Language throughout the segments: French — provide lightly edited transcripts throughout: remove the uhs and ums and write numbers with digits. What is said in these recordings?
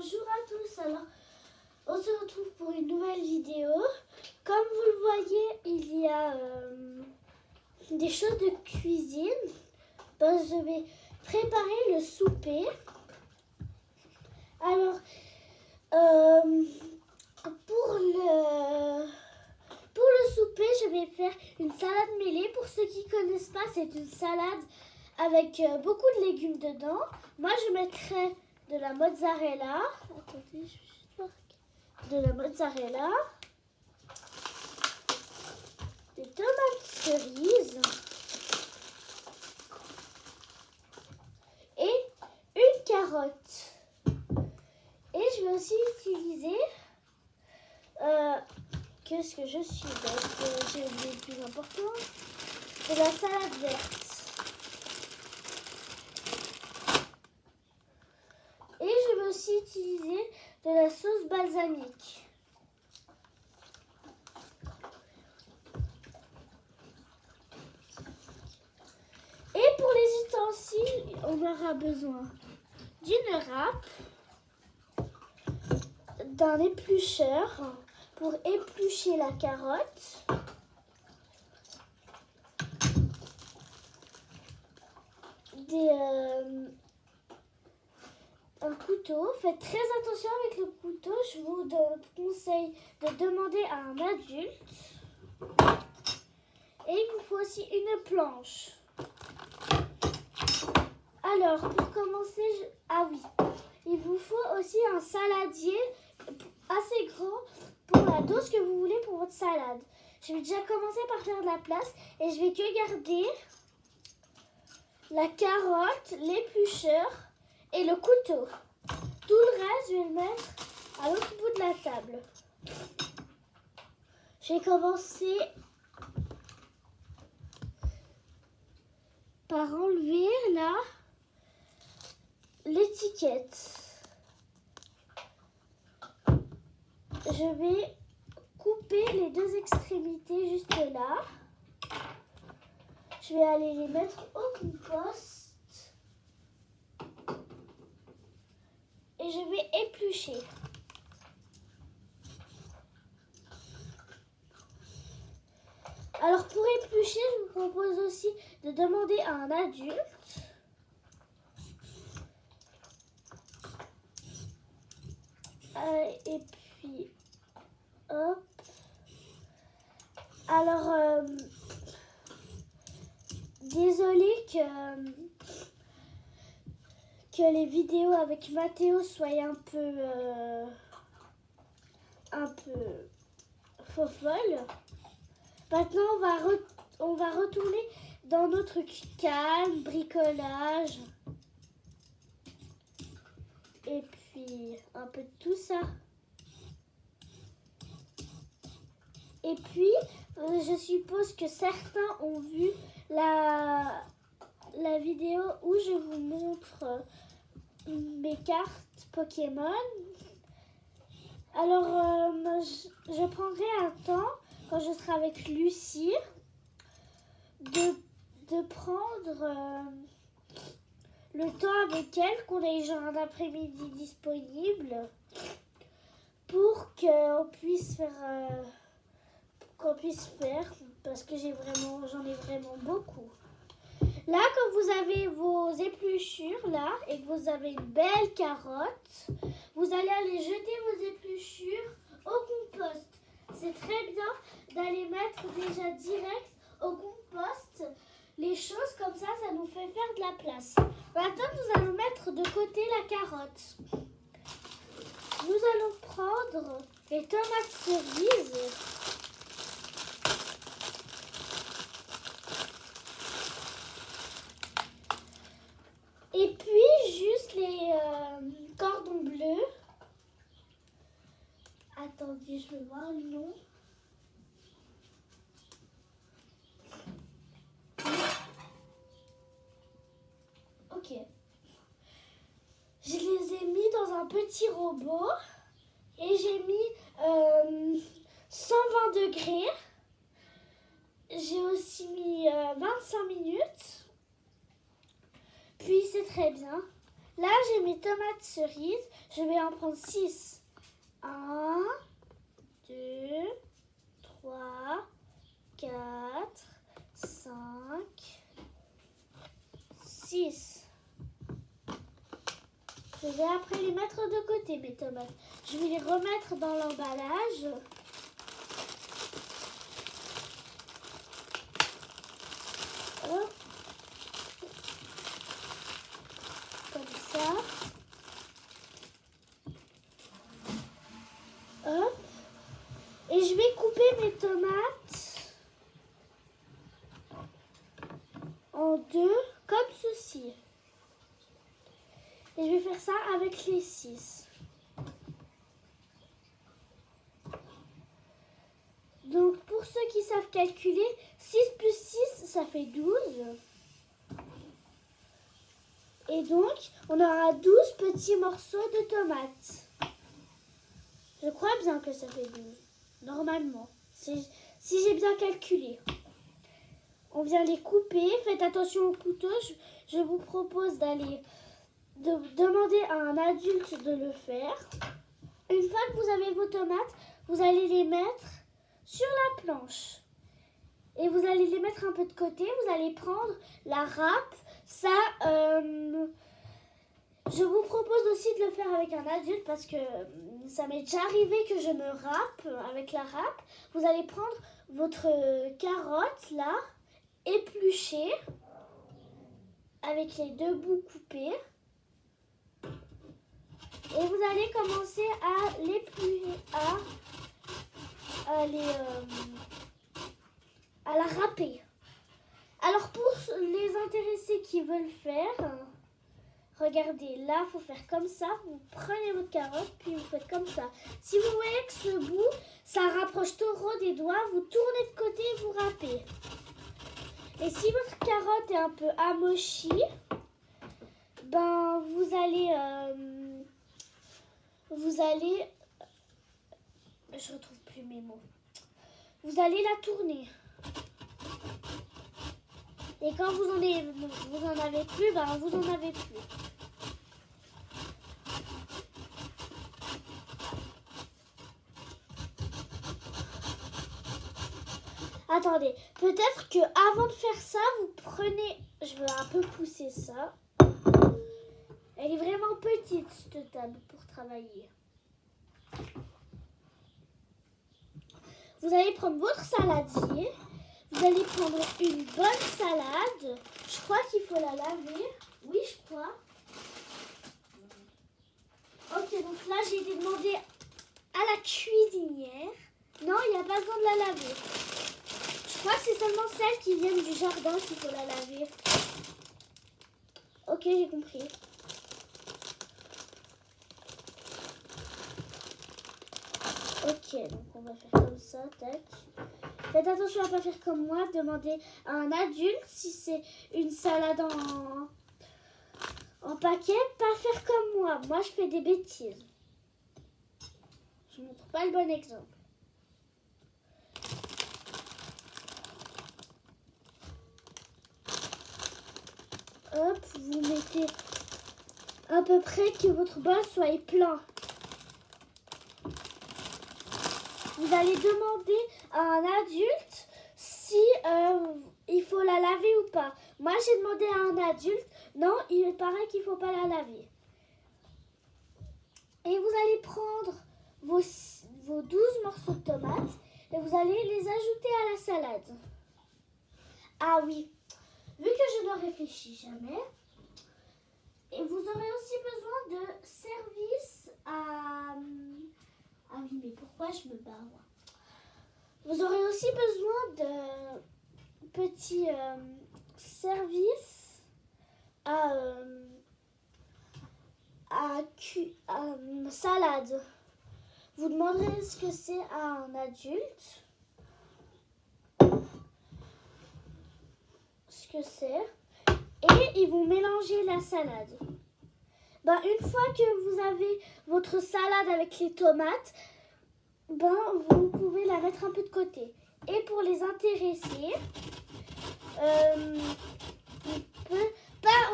Bonjour à tous, alors on se retrouve pour une nouvelle vidéo. Comme vous le voyez, il y a des choses de cuisine. Je vais préparer le souper. Alors, pour le souper, je vais faire une salade mêlée. Pour ceux qui ne connaissent pas, c'est une salade avec beaucoup de légumes dedans. Moi, je mettrai de la mozzarella. Attendez, de la mozzarella, des tomates cerises et une carotte. Et je vais aussi utiliser, qu'est-ce que je suis bête, j'ai oublié le plus important, de la salade verte. Et je vais aussi utiliser de la sauce balsamique. Et pour les ustensiles, on aura besoin d'une râpe, d'un éplucheur pour éplucher la carotte, un couteau. Faites très attention avec le couteau, je vous conseille de demander à un adulte. Et il vous faut aussi une planche. Alors, pour commencer, ah oui, il vous faut aussi un saladier assez grand pour la dose que vous voulez pour votre salade. Je vais déjà commencer par faire de la place et je vais que garder la carotte, l'éplucheur et le couteau. Tout le reste, je vais le mettre à l'autre bout de la table. Je vais commencer par enlever là l'étiquette. Je vais couper les deux extrémités juste là. Je vais aller les mettre au compost. Et je vais éplucher. Alors pour éplucher, je vous propose aussi de demander à un adulte. Et puis, hop. Alors, désolée que les vidéos avec Mathéo soient un peu faux-folles. Maintenant, on va retourner dans notre calme, bricolage. Et puis, un peu de tout ça. Et puis, je suppose que certains ont vu la vidéo où je vous montre mes cartes Pokémon. Alors, je prendrai un temps, quand je serai avec Lucie, de prendre le temps avec elle, qu'on ait genre un après-midi disponible, pour qu'on puisse faire, parce que j'en ai vraiment beaucoup. Là, quand vous avez vos épluchures là et que vous avez une belle carotte, vous allez aller jeter vos épluchures au compost. C'est très bien d'aller mettre déjà direct au compost les choses, comme ça nous fait faire de la place. Maintenant, nous allons mettre de côté la carotte. Nous allons prendre les tomates cerises. Et puis, juste les cordons bleus. Attendez, je vais voir le nom. Ok. Je les ai mis dans un petit robot. Et j'ai mis 120 degrés. J'ai aussi mis 25 minutes. Puis c'est très bien. Là, j'ai mes tomates cerises. Je vais en prendre 6. 1, 2, 3, 4, 5, 6. Je vais après les mettre de côté, mes tomates. Je vais les remettre dans l'emballage. Hop. Comme ça. Hop. Et je vais couper mes tomates en deux, comme ceci. Et je vais faire ça avec les 6. Donc, pour ceux qui savent calculer, 6 plus 6, ça fait 12. Et donc, on aura 12 petits morceaux de tomates. Je crois bien que ça fait 12. Normalement, si j'ai bien calculé. On vient les couper. Faites attention au couteau. Je vous propose d'aller demander à un adulte de le faire. Une fois que vous avez vos tomates, vous allez les mettre sur la planche. Et vous allez les mettre un peu de côté. Vous allez prendre la râpe. Ça, je vous propose aussi de le faire avec un adulte parce que ça m'est déjà arrivé que je me râpe avec la râpe. Vous allez prendre votre carotte là, épluchée, avec les deux bouts coupés. Et vous allez commencer à l'éplucher, à la râper. Alors pour les intéressés qui veulent faire, regardez, là il faut faire comme ça. Vous prenez votre carotte, puis vous faites comme ça. Si vous voyez que ce bout, ça rapproche trop des doigts, vous tournez de côté et vous râpez. Et si votre carotte est un peu amochie, ben vous allez, je retrouve plus mes mots. Vous allez la tourner. Et quand vous en avez plus, ben vous en avez plus. Attendez, peut-être que avant de faire ça, vous prenez, je vais un peu pousser ça. Elle est vraiment petite cette table pour travailler. Vous allez prendre votre saladier. Vous allez prendre une bonne salade. Je crois qu'il faut la laver. Oui, je crois. Ok, donc là, j'ai été demander à la cuisinière. Non, il n'y a pas besoin de la laver. Je crois que c'est seulement celles qui viennent du jardin qu'il faut la laver. Ok, j'ai compris. Ok, donc on va faire comme ça, tac. Faites attention à ne pas faire comme moi. Demandez à un adulte si c'est une salade en paquet. Pas faire comme moi. Moi, je fais des bêtises. Je ne montre pas le bon exemple. Hop, vous mettez à peu près que votre bol soit plein. Vous allez demander à un adulte si il faut la laver ou pas. Moi, j'ai demandé à un adulte. Non, il paraît qu'il ne faut pas la laver. Et vous allez prendre vos 12 morceaux de tomates et vous allez les ajouter à la salade. Ah oui, vu que je ne réfléchis jamais, et vous aurez aussi besoin de service à... Ah oui, mais pourquoi je me barre moi? Vous aurez aussi besoin de petits services à salade. Vous demanderez ce que c'est à un adulte. Ce que c'est. Et ils vont mélanger la salade. Ben, une fois que vous avez votre salade avec les tomates, ben, vous pouvez la mettre un peu de côté. Et pour les intéresser,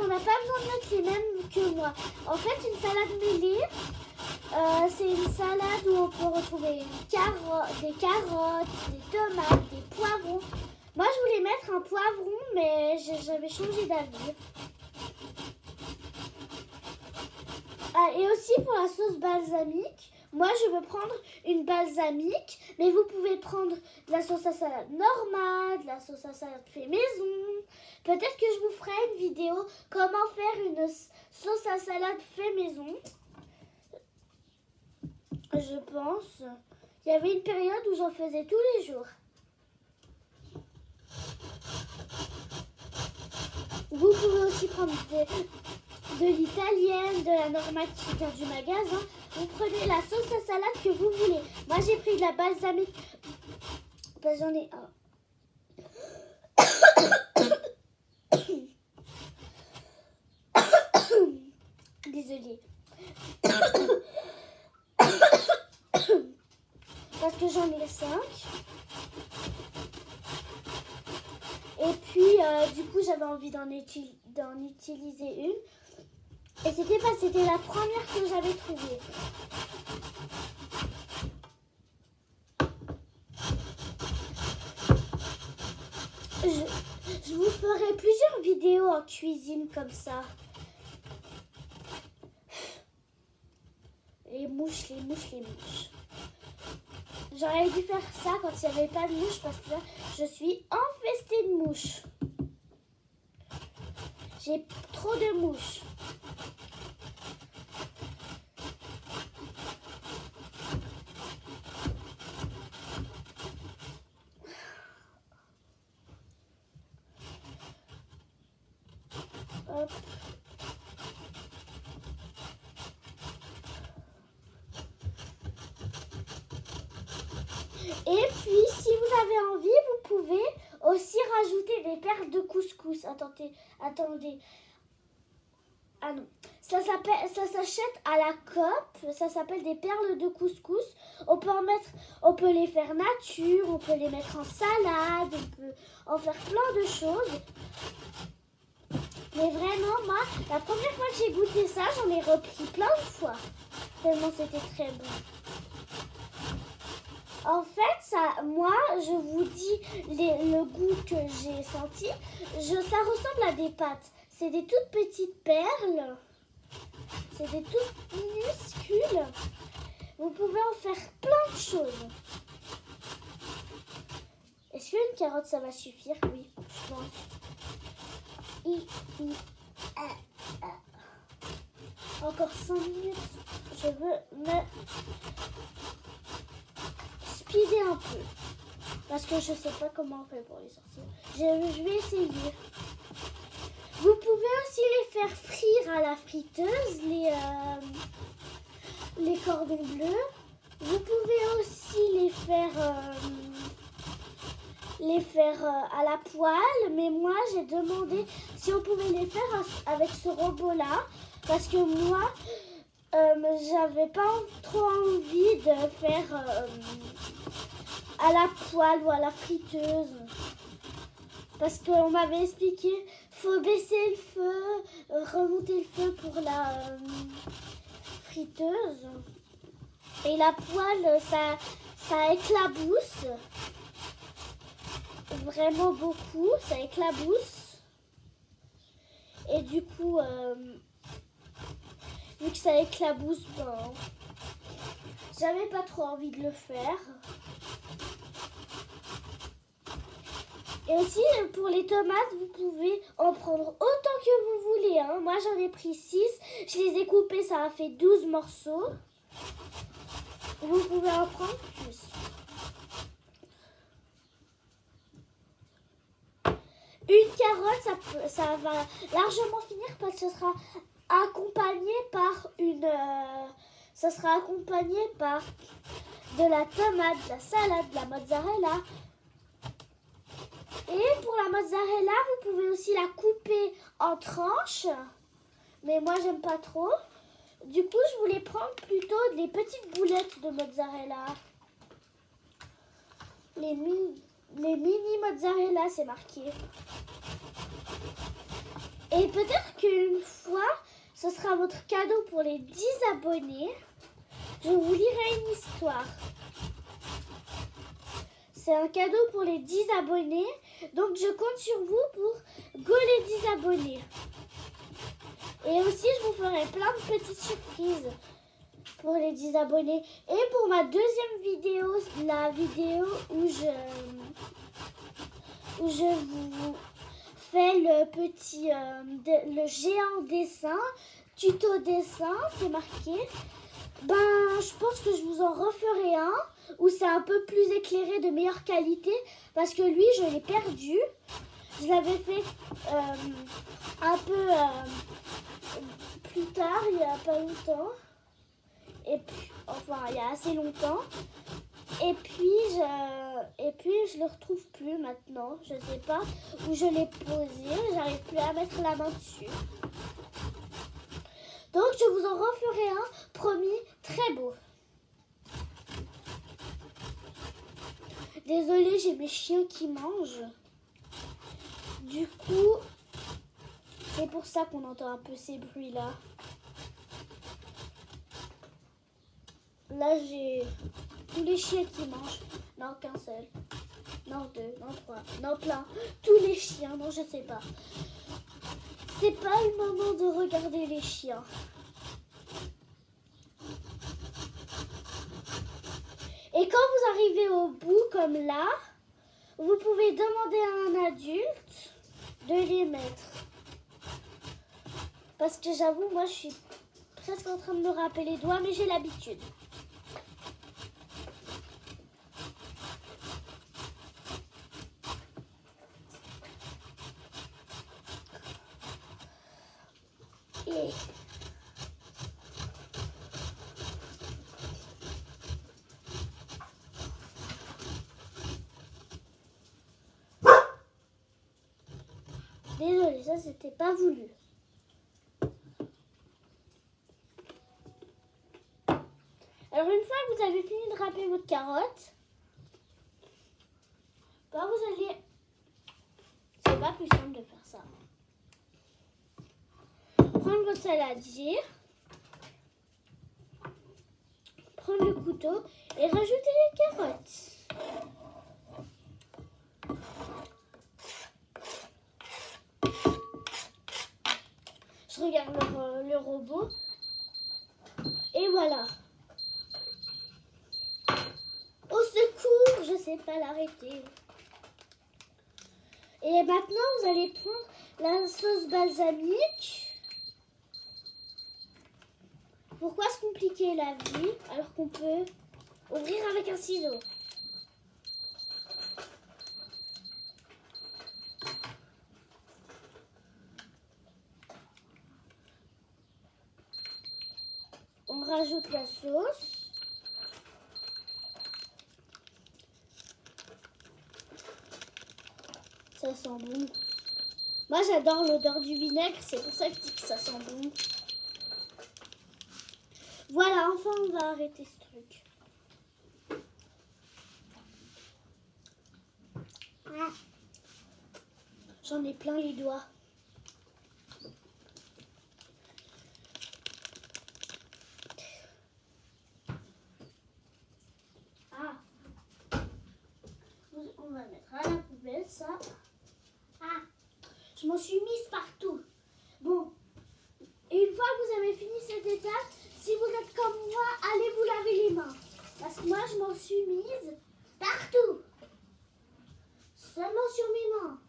on n'a pas besoin de mettre les mêmes que moi. En fait, une salade mêlée, c'est une salade où on peut retrouver des carottes, des tomates, des poivrons. Moi, je voulais mettre un poivron, mais j'avais changé d'avis. Ah, et aussi pour la sauce balsamique, moi je veux prendre une balsamique, mais vous pouvez prendre de la sauce à salade normale, de la sauce à salade fait maison. Peut-être que je vous ferai une vidéo comment faire une sauce à salade fait maison. Je pense. Il y avait une période où j'en faisais tous les jours. Vous pouvez aussi prendre de l'italienne, de la normale qui vient du magasin. Vous prenez la sauce à salade que vous voulez. Moi, j'ai pris de la balsamique. Ben, j'en ai un. Désolée. Parce que j'en ai 5. Et puis, du coup, j'avais envie d'en utiliser une. Et c'était la première que j'avais trouvée. Je vous ferai plusieurs vidéos en cuisine comme ça. Les mouches. J'aurais dû faire ça quand il n'y avait pas de mouches parce que là, je suis infestée de mouches. J'ai trop de mouches. Hop. Et puis, si vous avez envie, vous pouvez aussi rajouter des perles de couscous. Attendez. Ah non. Ça s'achète à la Coop. Ça s'appelle des perles de couscous. On peut les faire nature, on peut les mettre en salade, on peut en faire plein de choses. Mais vraiment, moi, la première fois que j'ai goûté ça, j'en ai repris plein de fois. Tellement c'était très bon. En fait, moi, je vous dis le goût que j'ai senti. Ça ressemble à des pâtes. C'est des toutes petites perles. C'est des toutes minuscules. Vous pouvez en faire plein de choses. Est-ce qu'une carotte, ça va suffire? Oui, je pense. Encore 5 minutes. Je veux me speeder un peu. Parce que je sais pas comment on fait pour les sortir. Je vais essayer. Vous pouvez aussi les faire frire à la friteuse, les cordons bleus. Vous pouvez aussi les faire à la poêle. Mais moi, j'ai demandé si on pouvait les faire avec ce robot-là. Parce que moi, j'avais pas trop envie de faire à la poêle ou à la friteuse. Parce qu'on m'avait expliqué, faut baisser le feu, remonter le feu pour la friteuse. Et la poêle, ça éclabousse. Vraiment beaucoup, ça éclabousse. Et du coup, vu que ça éclabousse, ben, j'avais pas trop envie de le faire. Et aussi, pour les tomates, vous pouvez en prendre autant que vous voulez. Hein. Moi, j'en ai pris 6. Je les ai coupés, ça a fait 12 morceaux. Vous pouvez en prendre plus. Une carotte, ça va largement finir parce que ce sera accompagné par ça sera accompagné par de la tomate, de la salade, de la mozzarella. Et pour la mozzarella, vous pouvez aussi la couper en tranches. Mais moi, j'aime pas trop. Du coup, je voulais prendre plutôt des petites boulettes de mozzarella. Les mini mozzarella, c'est marqué. Et peut-être qu'une fois, ce sera votre cadeau pour les 10 abonnés. Je vous lirai une histoire. C'est un cadeau pour les 10 abonnés. Donc, je compte sur vous pour go les 10 abonnés. Et aussi, je vous ferai plein de petites surprises pour les 10 abonnés. Et pour ma deuxième vidéo, la vidéo où je vous fais le petit, le géant dessin, tuto dessin, c'est marqué. Ben, je pense que je vous en referai un où c'est un peu plus éclairé, de meilleure qualité, parce que lui, je l'ai perdu. Je l'avais fait un peu plus tard, il n'y a pas longtemps. Et puis, enfin, il y a assez longtemps. Et puis, je le retrouve plus maintenant. Je sais pas où je l'ai posé. J'arrive plus à mettre la main dessus. Donc, je vous en referai un, promis, très beau. Désolée, j'ai mes chiens qui mangent. Du coup, c'est pour ça qu'on entend un peu ces bruits-là. Là, j'ai tous les chiens qui mangent. Non, qu'un seul. Non, deux, non, trois, non, plein. Tous les chiens, non, je sais pas. C'est pas le moment de regarder les chiens. Et quand vous arrivez au bout, comme là, vous pouvez demander à un adulte de les mettre. Parce que j'avoue, moi, je suis presque en train de me râper les doigts, mais j'ai l'habitude. Et désolée, ça c'était pas voulu. Alors une fois que vous avez fini de râper votre carotte, ben vous allez... C'est pas plus simple de faire ça. Prendre votre saladier, prendre le couteau et rajouter les carottes. Je regarde le robot. Et voilà. Au secours, je sais pas l'arrêter. Et maintenant, vous allez prendre la sauce balsamique. Pourquoi se compliquer la vie alors qu'on peut ouvrir avec un ciseau? On rajoute la sauce. Ça sent bon. Moi, j'adore l'odeur du vinaigre. C'est pour ça que je dis que ça sent bon. Voilà, enfin, on va arrêter ce truc. Ah. J'en ai plein les doigts. Ah. On va mettre à la poubelle ça. Ah. Je m'en suis mise partout. Bon. Et une fois que vous avez fini cette étape, si vous êtes comme moi, allez vous laver les mains. Parce que moi, je m'en suis mise partout. Seulement sur mes mains.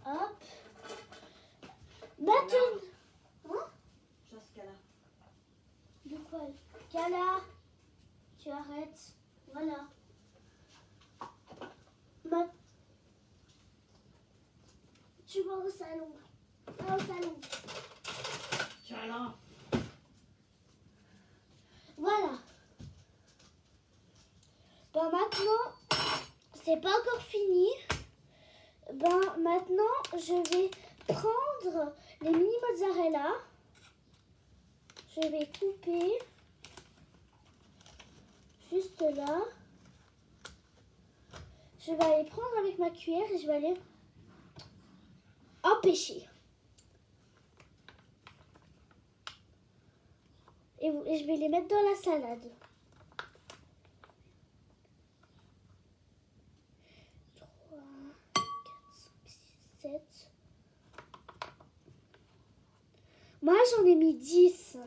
Hop. Maintenant. Hein? Jusqu'à-là. De quoi? Cala. Tu arrêtes. Voilà. Tu vas au salon. Va au salon. Tiens-là. Voilà. Ben maintenant, c'est pas encore fini. Ben maintenant, je vais prendre les mini mozzarella. Je vais couper juste là. je vais aller prendre avec ma cuillère et je vais aller empêcher. Et je vais les mettre dans la salade. 3, 4, 5, 6, 7. Moi, j'en ai mis 10.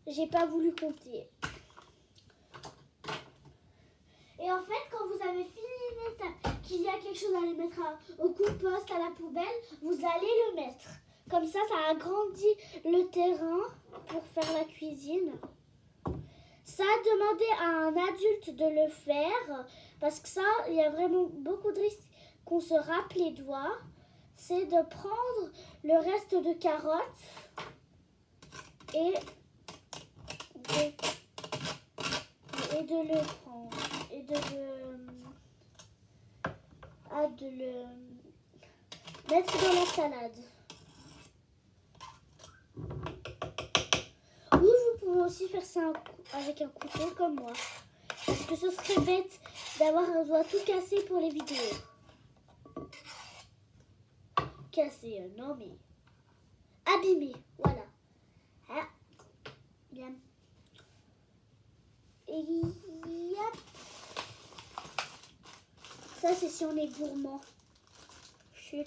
J'ai pas voulu compter. Et en fait, quand vous avez fini une étape, qu'il y a quelque chose à aller mettre au compost, à la poubelle, vous allez le mettre. Comme ça agrandit le terrain pour faire la cuisine. Ça, demandez à un adulte de le faire. Parce que ça, il y a vraiment beaucoup de risques qu'on se râpe les doigts. C'est de prendre le reste de carottes et de le prendre et de le mettre dans la salade. Ou vous pouvez aussi faire ça avec un couteau comme moi. Parce que ce serait bête d'avoir un doigt tout cassé pour les vidéos. Cassé, non mais abîmé, voilà. Ah, bien. Et yep. Ça c'est si on est gourmand. Chut.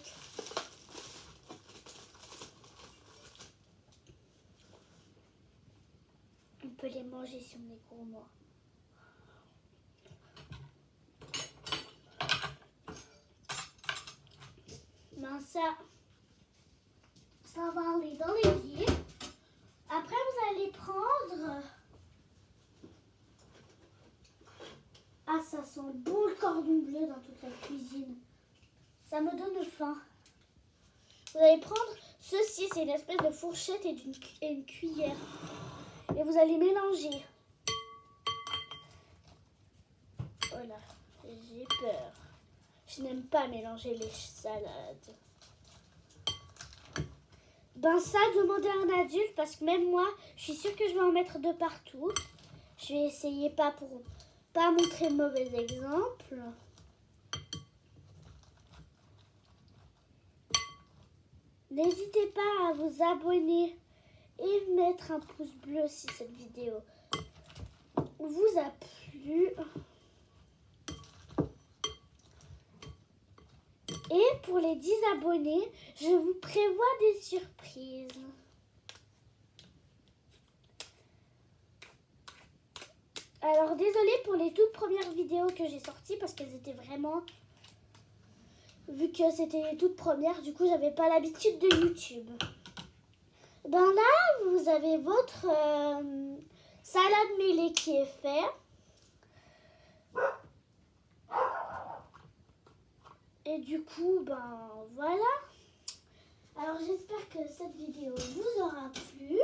On peut les manger si on est gourmand. Ben ça va aller dans l'évier. Après vous allez prendre... Ah, ça sent bon le cordon bleu dans toute la cuisine. Ça me donne faim. Vous allez prendre ceci, c'est une espèce de fourchette et une cuillère. Et vous allez mélanger. Voilà, j'ai peur. Je n'aime pas mélanger les salades. Ben ça, demandez à un adulte parce que même moi, je suis sûre que je vais en mettre de partout. Je vais essayer pas pour pas montrer de mauvais exemple. N'hésitez pas à vous abonner et mettre un pouce bleu si cette vidéo vous a plu. Et pour les 10 abonnés, je vous prévois des surprises. Alors désolée pour les toutes premières vidéos que j'ai sorties parce qu'elles étaient vraiment... Vu que c'était les toutes premières, du coup j'avais pas l'habitude de YouTube. Ben là, vous avez votre salade mêlée qui est faite. Et du coup, ben voilà. Alors j'espère que cette vidéo vous aura plu.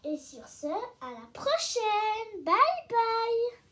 Et sur ce, à la prochaine. Bye bye.